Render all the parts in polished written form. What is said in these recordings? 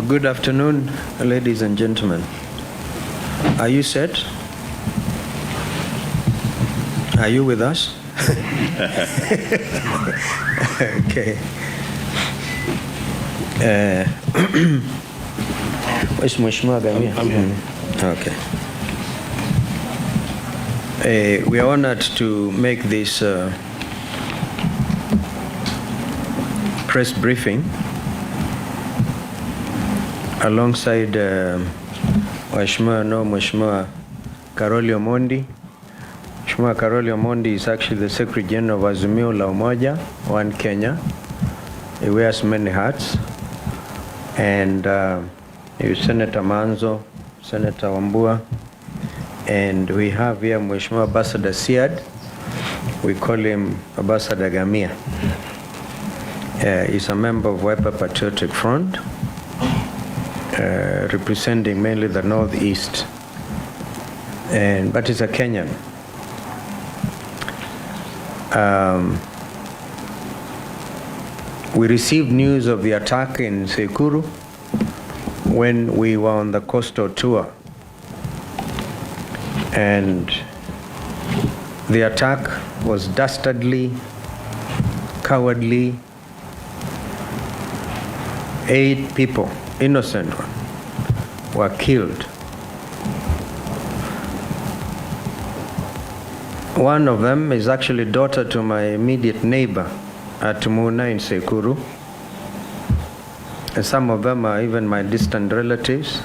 Good afternoon, ladies and gentlemen. Are you set? Are you with us? Okay. Where's Mheshimiwa Gamia? I'm here. Okay. We are honored to make this press briefing alongside Mheshimiwa Karoli Omondi. Mheshimiwa Karoli Omondi is actually the Secretary General of Azimio la Umoja, One Kenya. He wears many hats. And Senator Manzo, Senator Wambua, and we have here Mheshimiwa Ambassador Siad. We call him Ambassador Gamia. He's a member of Wiper Patriotic Front, representing mainly the Northeast, but he's a Kenyan. We received news of the attack in Sekuru when we were on the coastal tour. And the attack was dastardly, cowardly. 8 people, innocent ones, were killed. One of them is actually daughter to my immediate neighbor at Muna in Sekuru. And some of them are even my distant relatives.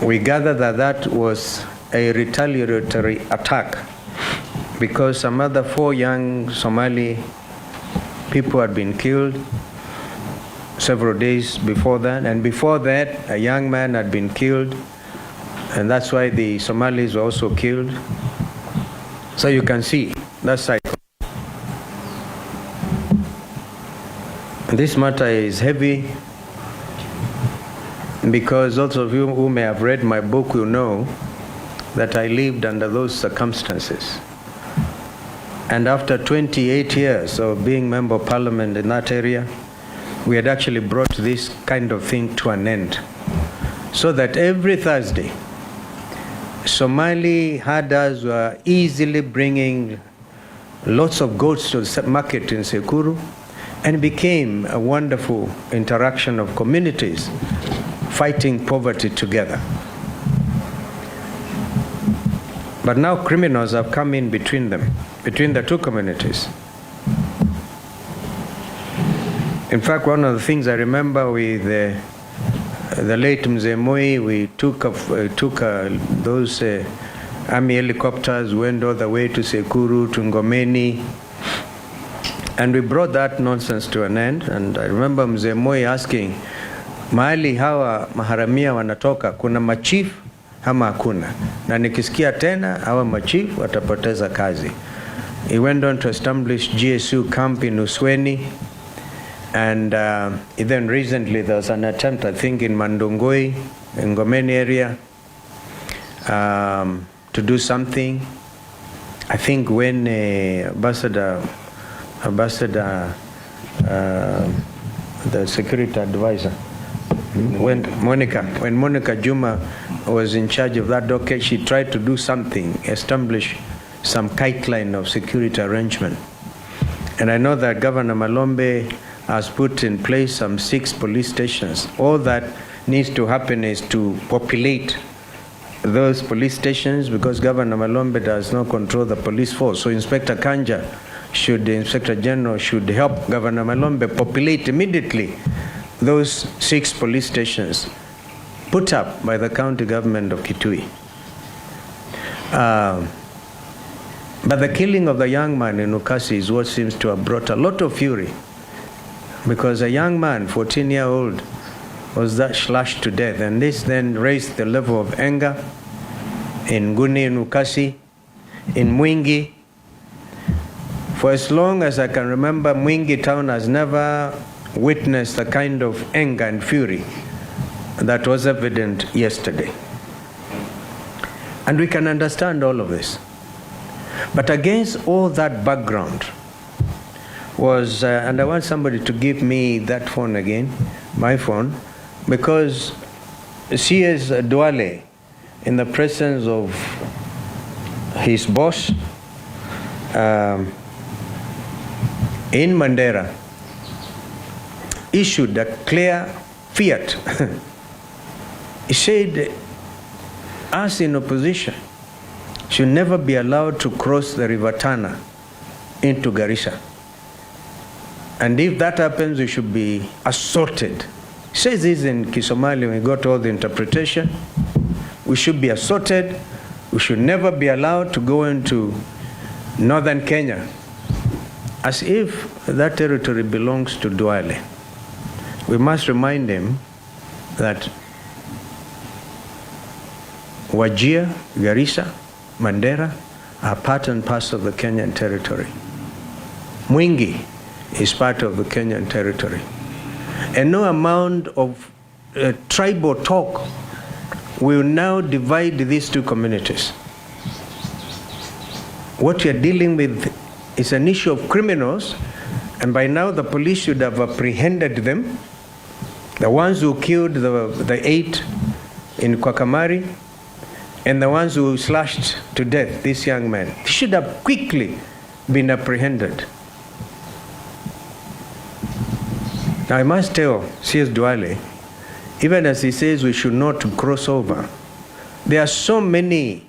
We gather that that was a retaliatory attack because some other 4 young Somali people had been killed several days before that. And before that, a young man had been killed. And that's why the Somalis were also killed. So you can see that cycle. This matter is heavy because those of you who may have read my book will know that I lived under those circumstances. And after 28 years of being Member of Parliament in that area, we had actually brought this kind of thing to an end. So that every Thursday, Somali herders were easily bringing lots of goats to the market in Sekuru, and became a wonderful interaction of communities fighting poverty together. But now criminals have come in between them, between the 2 communities. In fact, one of the things I remember with the late Mzee Moi, we took those army helicopters, went all the way to Sekuru, to Ngomeni, and we brought that nonsense to an end. And I remember Mzee Moi asking, mahali hawa maharamia wanatoka, kuna machief ama hakuna? Na nikisikia tena, hawa machief watapoteza kazi. He went on to establish GSU camp in Usweni. And then recently there was an attempt, I think, in Mandungoi, in Ngomeni area, to do something. I think when the security advisor, when Monica Juma was in charge of that docket, she tried to do something, establish some guideline of security arrangement. And I know that Governor Malombe has put in place some 6 police stations. All that needs to happen is to populate those police stations, because Governor Malombe does not control the police force. So Inspector General should help Governor Malombe populate immediately those 6 police stations put up by the county government of Kitui. But the killing of the young man in Ukasi is what seems to have brought a lot of fury, because a young man, 14-year-old, was that slashed to death. And this then raised the level of anger in Guni, in Ukasi, in Mwingi. For as long as I can remember, Mwingi town has never witnessed the kind of anger and fury that was evident yesterday. And we can understand all of this. But against all that background was, and I want somebody to give me that phone again, my phone, because CS Duale, in the presence of his boss in Mandera, issued a clear fiat. He said, us in opposition should never be allowed to cross the River Tana into Garissa. And if that happens, we should be assaulted. He says this in Kisomali, we got all the interpretation. We should be assaulted. We should never be allowed to go into northern Kenya, as if that territory belongs to Duale. We must remind him that Wajir, Garissa, Mandera are part and parcel of the Kenyan territory. Mwingi is part of the Kenyan territory. And no amount of tribal talk will now divide these two communities. What we are dealing with is an issue of criminals, and by now the police should have apprehended them. The ones who killed the 8 in Kwakamari, and the ones who slashed to death this young man. They should have quickly been apprehended. Now I must tell C.S. Duale, even as he says we should not cross over, there are so many.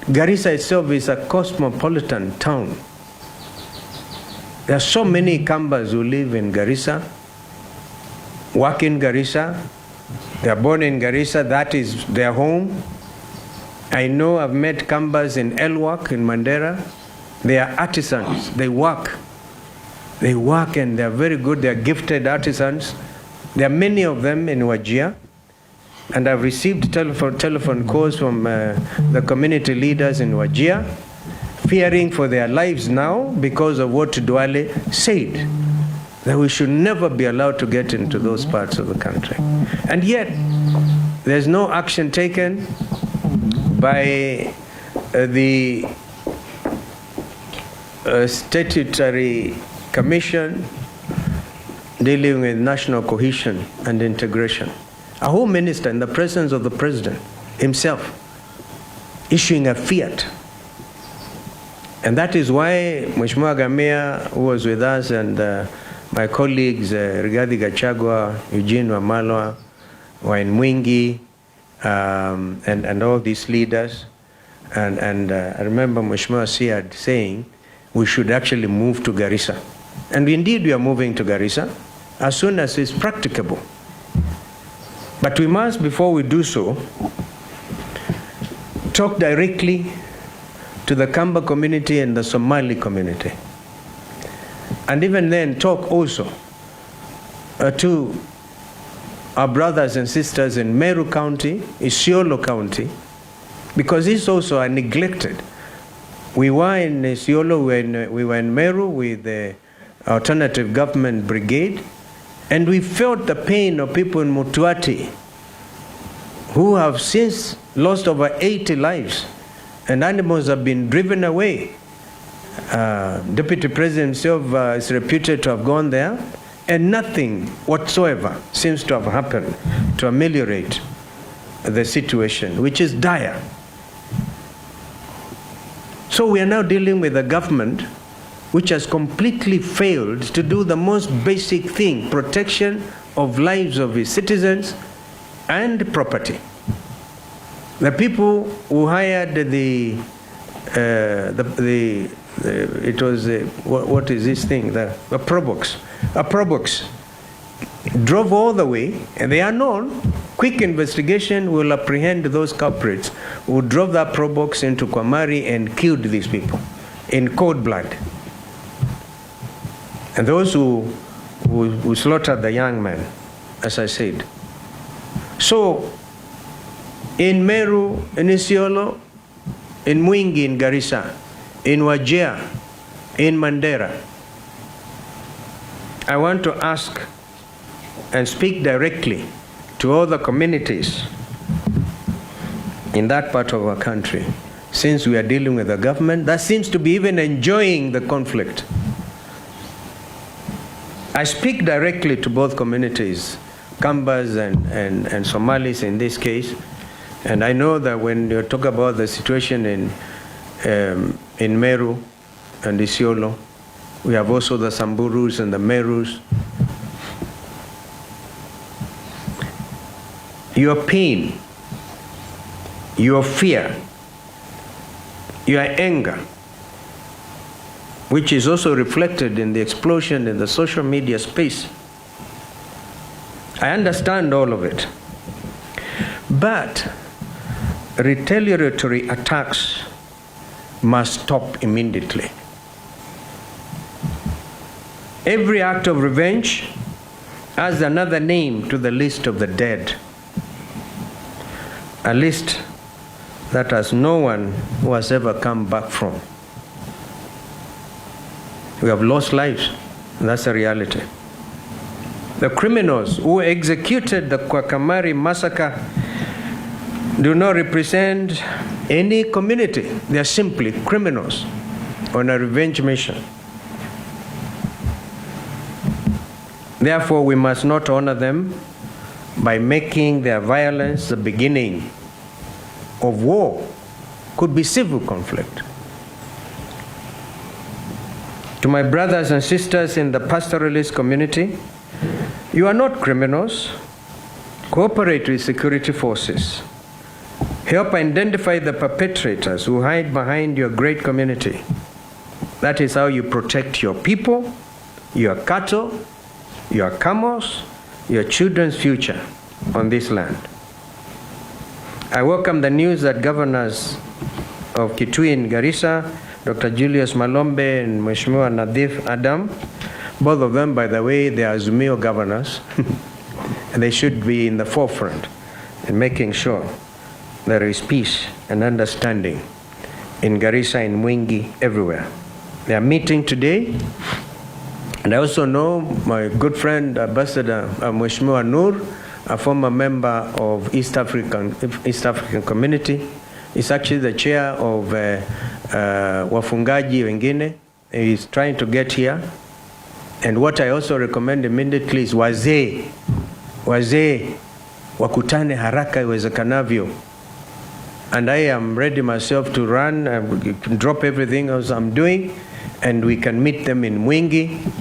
Garissa itself is a cosmopolitan town. There are so many Kambas who live in Garissa, work in Garissa, they are born in Garissa, that is their home. I know I've met Kambas in Elwak, in Mandera. They are artisans, they work. They work and they're very good, they're gifted artisans. There are many of them in Wajir. And I've received telephone calls from the community leaders in Wajir, fearing for their lives now because of what Duale said, that we should never be allowed to get into those parts of the country. And yet, there's no action taken by the statutory commission dealing with national cohesion and integration. A home minister in the presence of the president himself issuing a fiat. And that is why Mheshimiwa Gamia, who was with us, and my colleagues, Rigathi Gachagua, Eugene Wamalwa, Wine Mwingi, and all these leaders. And I remember Mheshimiwa Siad saying we should actually move to Garissa. And indeed we are moving to Garissa as soon as it's practicable. But we must, before we do so, talk directly to the Kamba community and the Somali community. And even then talk also to our brothers and sisters in Meru County, Isiolo County, because these also are neglected. We were in Isiolo, we were in Meru with the Alternative Government Brigade, and we felt the pain of people in Mutuati who have since lost over 80 lives, and animals have been driven away. Deputy President himself is reputed to have gone there, and nothing whatsoever seems to have happened to ameliorate the situation, which is dire. So we are now dealing with a government which has completely failed to do the most basic thing, protection of lives of its citizens and property. The people who hired it was what is this thing? A probox drove all the way, and they are known. Quick investigation will apprehend those culprits who drove that probox into Kwamari and killed these people in cold blood. And those who slaughtered the young man, as I said. So, in Meru, in Isiolo, in Mwingi, in Garissa, in Wajir, in Mandera, I want to ask and speak directly to all the communities in that part of our country, since we are dealing with a government that seems to be even enjoying the conflict. I speak directly to both communities Kambas and Somalis in this case. And I know that when you talk about the situation in Meru and Isiolo, we have also the Samburus and the Merus. Your pain, your fear, your anger, which is also reflected in the explosion in the social media space. I understand all of it. But retaliatory attacks must stop immediately. Every act of revenge adds another name to the list of the dead. A list that has no one who has ever come back from. We have lost lives, and that's a reality. The criminals who executed the Kwakamari massacre do not represent any community. They are simply criminals on a revenge mission. Therefore, we must not honor them by making their violence the beginning of war. Could be civil conflict. To my brothers and sisters in the pastoralist community, you are not criminals. Cooperate with security forces. Help identify the perpetrators who hide behind your great community. That is how you protect your people, your cattle, your camels, your children's future on this land. I welcome the news that governors of Kutui and Garissa, Dr. Julius Malombe and Mheshimiwa Nadif Adam, both of them, by the way, they are Azumio governors, and they should be in the forefront in making sure there is peace and understanding in Garissa, in Mwingi, everywhere. They are meeting today. And I also know my good friend, Ambassador Mheshimiwa Nur, a former member of East African Community. He's actually the chair of Wafungaji Wengine. He's trying to get here. And what I also recommend immediately is wazee wakutane haraka iwezekanavyo. And I am ready myself to run, drop everything else I'm doing, and we can meet them in Mwingi.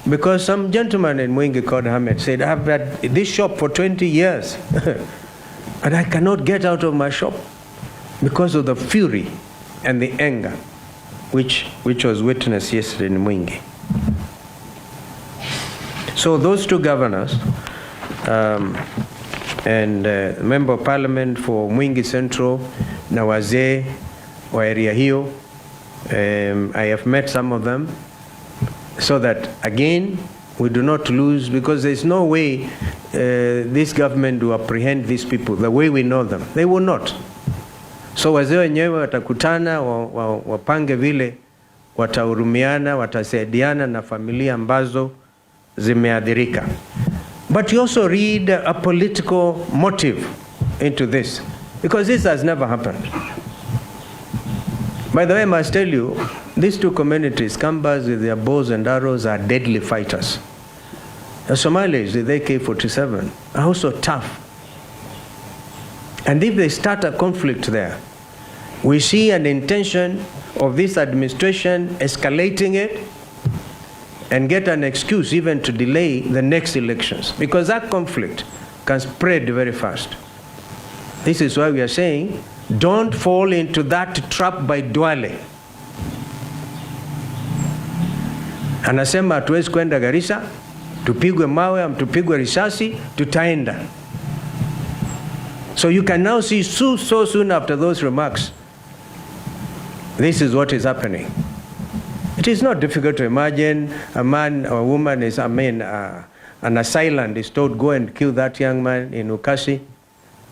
Because some gentleman in Mwingi called Ahmed said, I've had this shop for 20 years, and I cannot get out of my shop because of the fury and the anger which was witnessed yesterday in Mwingi. So those two governors and Member of Parliament for Mwingi Central, na wazee wa area hiyo, I have met some of them, so that again we do not lose, because there's no way this government will apprehend these people the way we know them. They will not. So wazee wenyewe watakutana, wapange vile watahurumiana, watasaidiana na familia ambazo zimeadhirika. But you also read a political motive into this, because this has never happened. By the way, I must tell you, these two communities, Kambas with their bows and arrows, are deadly fighters. The Somalis with AK-47 are also tough. And if they start a conflict there, we see an intention of this administration escalating it and get an excuse even to delay the next elections, because that conflict can spread very fast. This is why we are saying, don't fall into that trap by Duale. Anasema hatuwezi kwenda Garissa, tupigwe mawe, tupigwe risasi, tutaenda. So you can now see so soon after those remarks, this is what is happening. It is not difficult to imagine a man or a woman is, an assailant is told, go and kill that young man in Ukasi.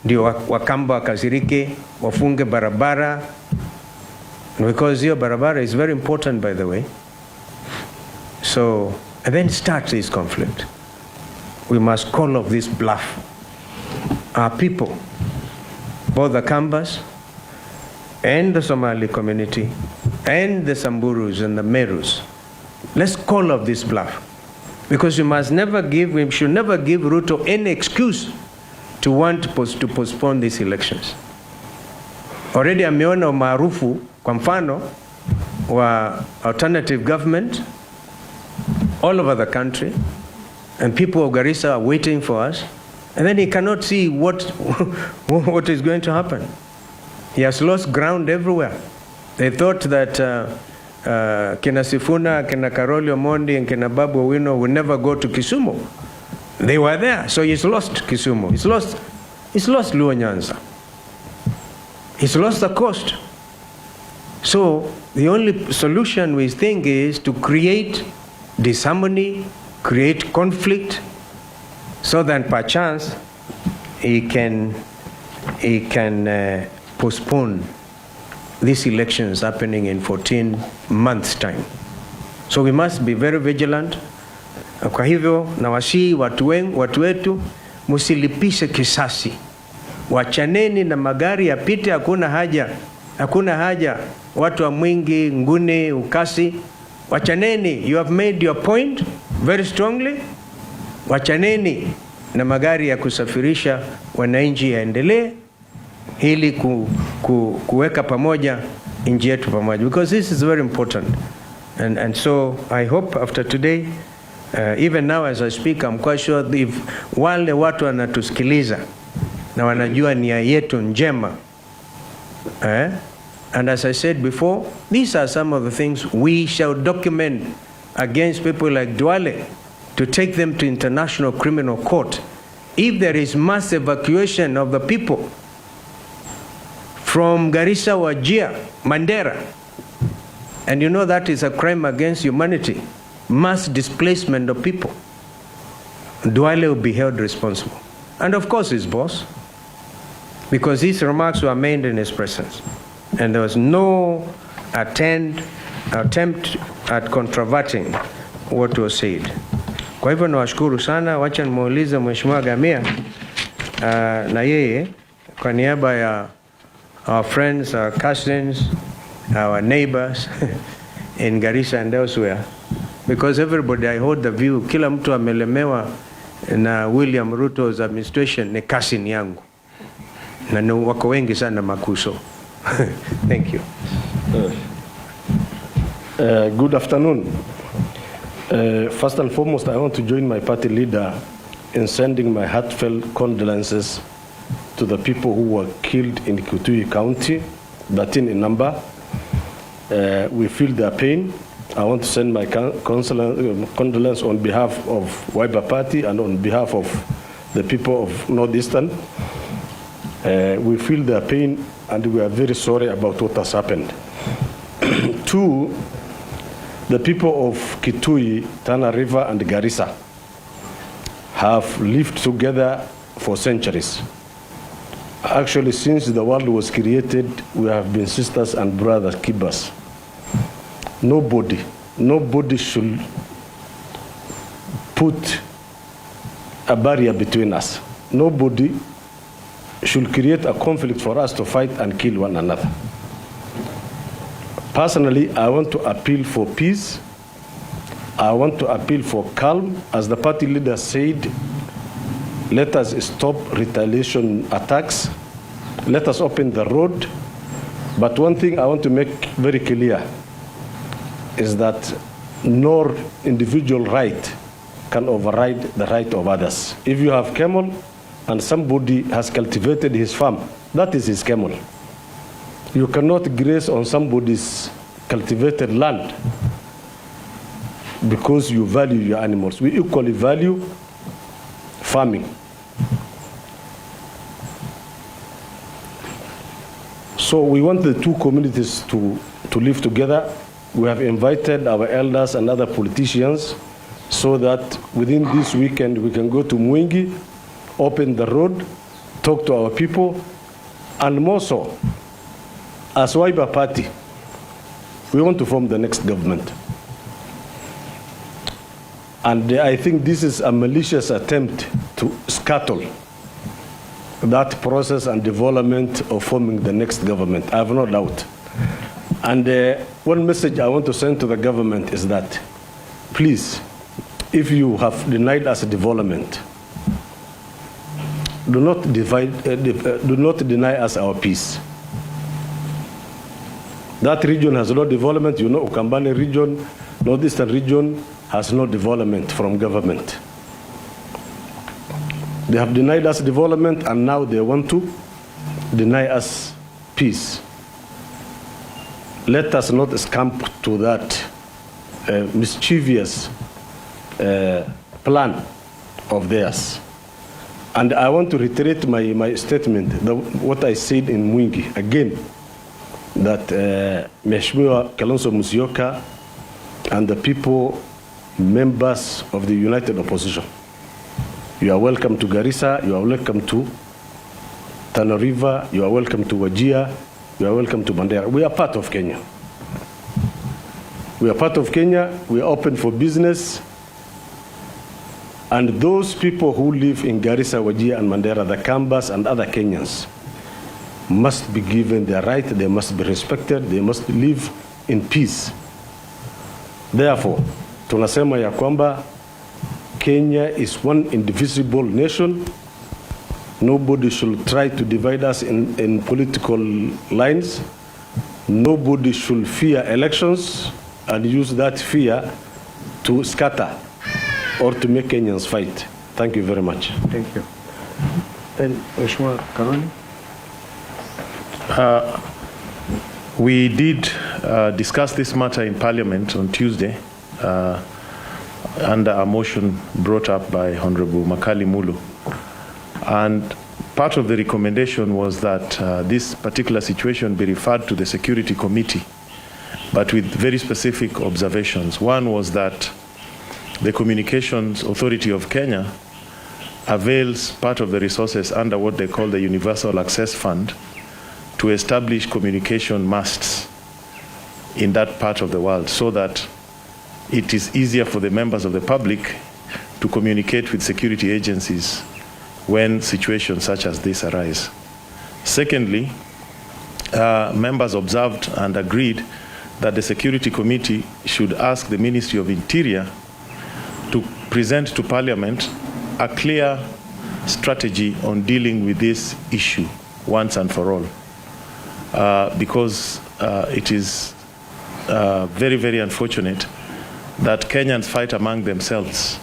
Ndio wakamba wakazirike, wafunge barabara. Because your barabara is very important, by the way. So, and then start this conflict. We must call off this bluff. Our people, both the Kambas and the Somali community and the Samburus and the Merus, let's call off this bluff Because we should never give Ruto any excuse to want to postpone these elections. Already ameona umaarufu kwa mfano wa alternative government all over the country, and people of Garissa are waiting for us, and then he cannot see what is going to happen. He has lost ground everywhere. They thought that Kina Sifuna, Kina Karoli Omondi, and Kina Babu Owino would never go to Kisumu. They were there, so he's lost Kisumu. He's lost Luo Nyanza. He's lost the coast. So the only solution we think is to create disharmony, create conflict, so that perchance he can postpone these elections happening in 14 months' time. So we must be very vigilant. Kwa hivyo nawasihi watu wetu musilipishe kisasi. Wachaneni na magari yapite, hakuna haja watu wa Mwingi, Nguni, Ukasi. Wachaneni, you have made your point very strongly. Wachaneni na magari ya kusafirisha wananchi yaendelee ili kuweka pamoja nchi yetu pamoja, because this is very important. And so I hope after today, even now as I speak, I'm quite sure if wale watu wanatusikiliza na wanajua nia yetu njema, and as I said before, these are some of the things we shall document against people like Duale to take them to International Criminal Court. If there is mass evacuation of the people from Garissa, Wajir, Mandera, and you know that is a crime against humanity, mass displacement of people, Duale will be held responsible. And of course his boss, because these remarks were made in his presence. And there was no attempt at controverting what was said. Kwa hivyo nawashukuru sana. Wacha nimuulize Mheshimiwa Gamia na yeye kwa niaba ya our friends, our cousins, our neighbors in Garissa and elsewhere, because everybody, I hold the view, kila mtu amelemewa na William Ruto's administration ni cousin yangu, na wako wengi sana makuso. Thank you. Good afternoon. First and foremost, I want to join my party leader in sending my heartfelt condolences to the people who were killed in Kutui County, 13 in number. We feel their pain. I want to send my condolence on behalf of Wiper Party and on behalf of the people of Northeastern. We feel their pain and we are very sorry about what has happened. Two, the people of Kitui, Tana River and Garissa have lived together for centuries. Actually, since the world was created, we have been sisters and brothers keepers. Nobody should put a barrier between us. Nobody should create a conflict for us to fight and kill one another. Personally, I want to appeal for peace. I want to appeal for calm. As the party leader said, let us stop retaliation attacks. Let us open the road. But one thing I want to make very clear is that no individual right can override the right of others. If you have camel and somebody has cultivated his farm, that is his camel. You cannot graze on somebody's cultivated land because you value your animals. We equally value farming. So we want the two communities to live together. We have invited our elders and other politicians so that within this weekend we can go to Mwingi, open the road, talk to our people, and more so, as Wiper Party, we want to form the next government. And I think this is a malicious attempt to scuttle that process and development of forming the next government. I have no doubt. And one message I want to send to the government is that, please, if you have denied us development, do not deny us our peace. That region has no development. You know, Ukambani region, northeastern region has no development from government. They have denied us development, and now they want to deny us peace. Let us not succumb to that mischievous plan of theirs. And I want to reiterate my statement, what I said in Mwingi again, that Mheshimiwa Kalonzo Musyoka and the people, members of the United Opposition, you are welcome to Garissa, you are welcome to Tana River, you are welcome to Wajir, you are welcome to Mandera. We are part of Kenya. We are part of Kenya, we are open for business. And those people who live in Garissa, Wajir, and Mandera, the Kambas and other Kenyans, must be given their right, they must be respected, they must live in peace. Therefore, tunasema ya kwamba Kenya is one indivisible nation. Nobody should try to divide us in political lines. Nobody should fear elections and use that fear to scatter or to make Kenyans fight. Thank you very much. Thank you. Then, Mheshimiwa Karoni. We did discuss this matter in Parliament on Tuesday under a motion brought up by Honorable Makali Mulu. And part of the recommendation was that this particular situation be referred to the Security Committee, but with very specific observations. One was that the Communications Authority of Kenya avails part of the resources under what they call the Universal Access Fund to establish communication masts in that part of the world so that it is easier for the members of the public to communicate with security agencies when situations such as this arise. Secondly, members observed and agreed that the Security Committee should ask the Ministry of Interior to present to Parliament a clear strategy on dealing with this issue once and for all. Because it is very, very unfortunate that Kenyans fight among themselves,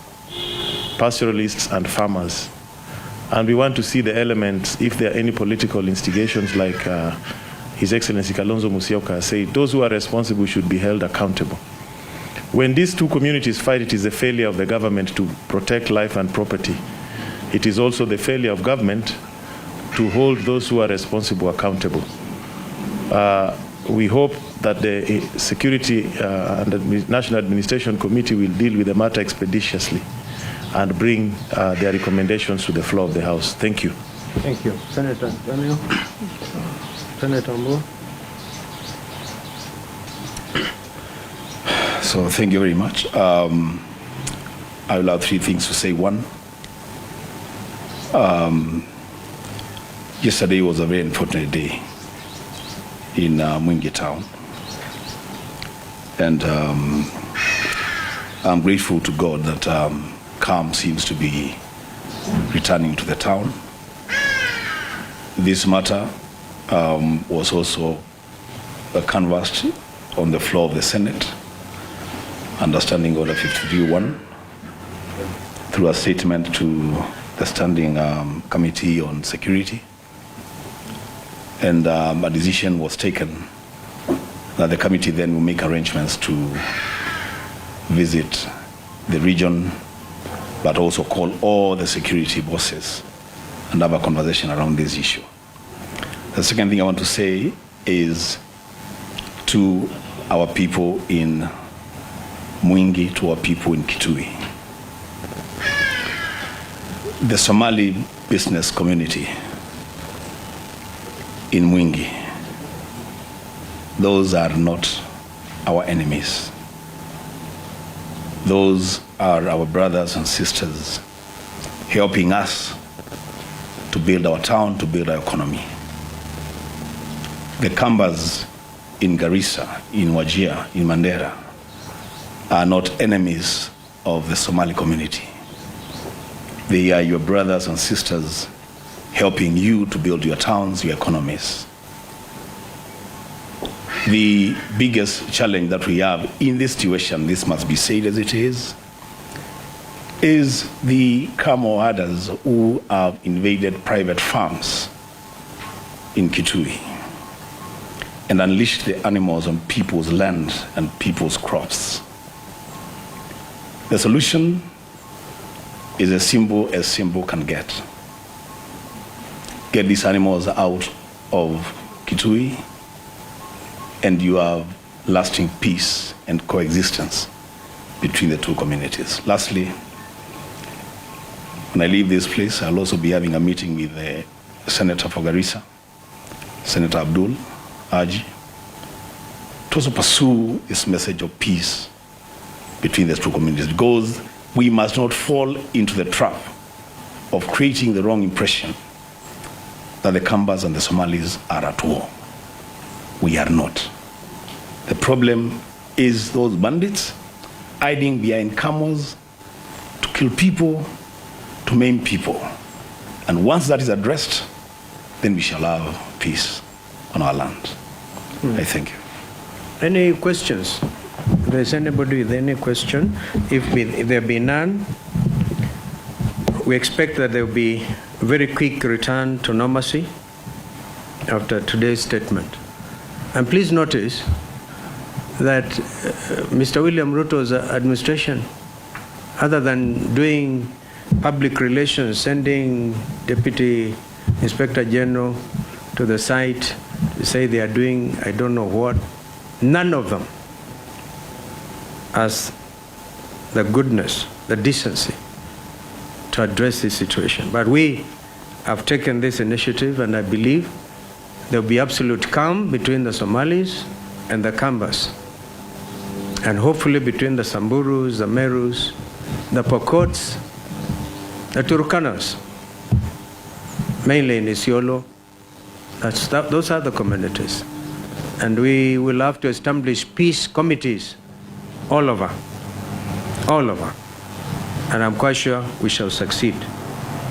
pastoralists and farmers. And we want to see the elements, if there are any political instigations like His Excellency Kalonzo Musyoka said, those who are responsible should be held accountable. When these two communities fight, it is a failure of the government to protect life and property. It is also the failure of government to hold those who are responsible accountable. We hope that the Security and the National Administration Committee will deal with the matter expeditiously and bring their recommendations to the floor of the House. Thank you. Thank you. Senator Daniel. Senator Moore. So thank you very much. I will have three things to say. One, yesterday was a very unfortunate day in Mwingi town, and I'm grateful to God that calm seems to be returning to the town. This matter was also canvassed on the floor of the Senate under Standing Order 53-1 through a statement to the Standing Committee on Security. And a decision was taken that the committee then will make arrangements to visit the region, but also call all the security bosses and have a conversation around this issue. The second thing I want to say is to our people in Mwingi, to our people in Kitui. The Somali business community in Mwingi, those are not our enemies. Those are our brothers and sisters helping us to build our town, to build our economy. The Kambas in Garissa, in Wajir, in Mandera are not enemies of the Somali community. They are your brothers and sisters helping you to build your towns, your economies. The biggest challenge that we have in this situation, this must be said as it is the camel herders who have invaded private farms in Kitui and unleashed the animals on people's land and people's crops. The solution is as simple can get. Get these animals out of Kitui, and you have lasting peace and coexistence between the two communities. Lastly, when I leave this place, I'll also be having a meeting with the Senator for Garissa, Senator Abdul Haji, to also pursue this message of peace between the two communities, because we must not fall into the trap of creating the wrong impression that the Kambas and the Somalis are at war. We are not. The problem is those bandits hiding behind camels to kill people, to maim people. And once that is addressed, then we shall have peace on our land. I thank you. Any questions? If there's anybody with any question, if there be none, we expect that there will be a very quick return to normalcy after today's statement. And please notice that Mr. William Ruto's administration, other than doing public relations, sending Deputy Inspector General to the site to say they are doing I don't know what, none of them has the goodness, the decency to address this situation. But we have taken this initiative, and I believe there will be absolute calm between the Somalis and the Kambas, and hopefully between the Samburus, the Merus, the Pokots, the Turkanas, mainly in Isiolo. Those are the communities. And we will have to establish peace committees all over. And I'm quite sure we shall succeed.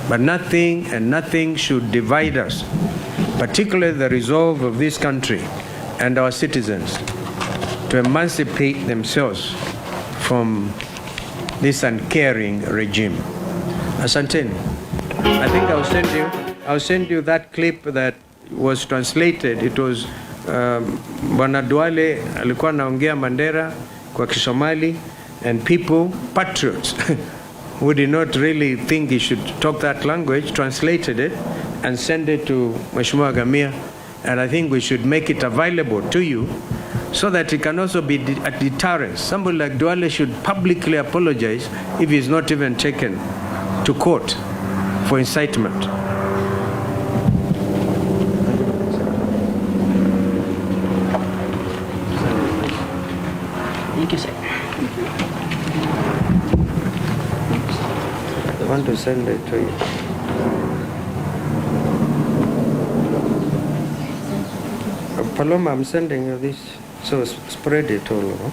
But nothing should divide us, particularly the resolve of this country and our citizens to emancipate themselves from this uncaring regime. Asanteni. I think I'll send you that clip that was translated. It was Bwana Duale alikuwa anaongea Mandera kwa Kisomali, and people, patriots, who did not really think he should talk that language, translated it and sent it to Mheshimiwa Gamia. And I think we should make it available to you so that it can also be a deterrence. Somebody like Duale should publicly apologize if he's not even taken to court for incitement. Thank you, sir. I want to send it to you. Paloma, I'm sending you this, so spread it all over.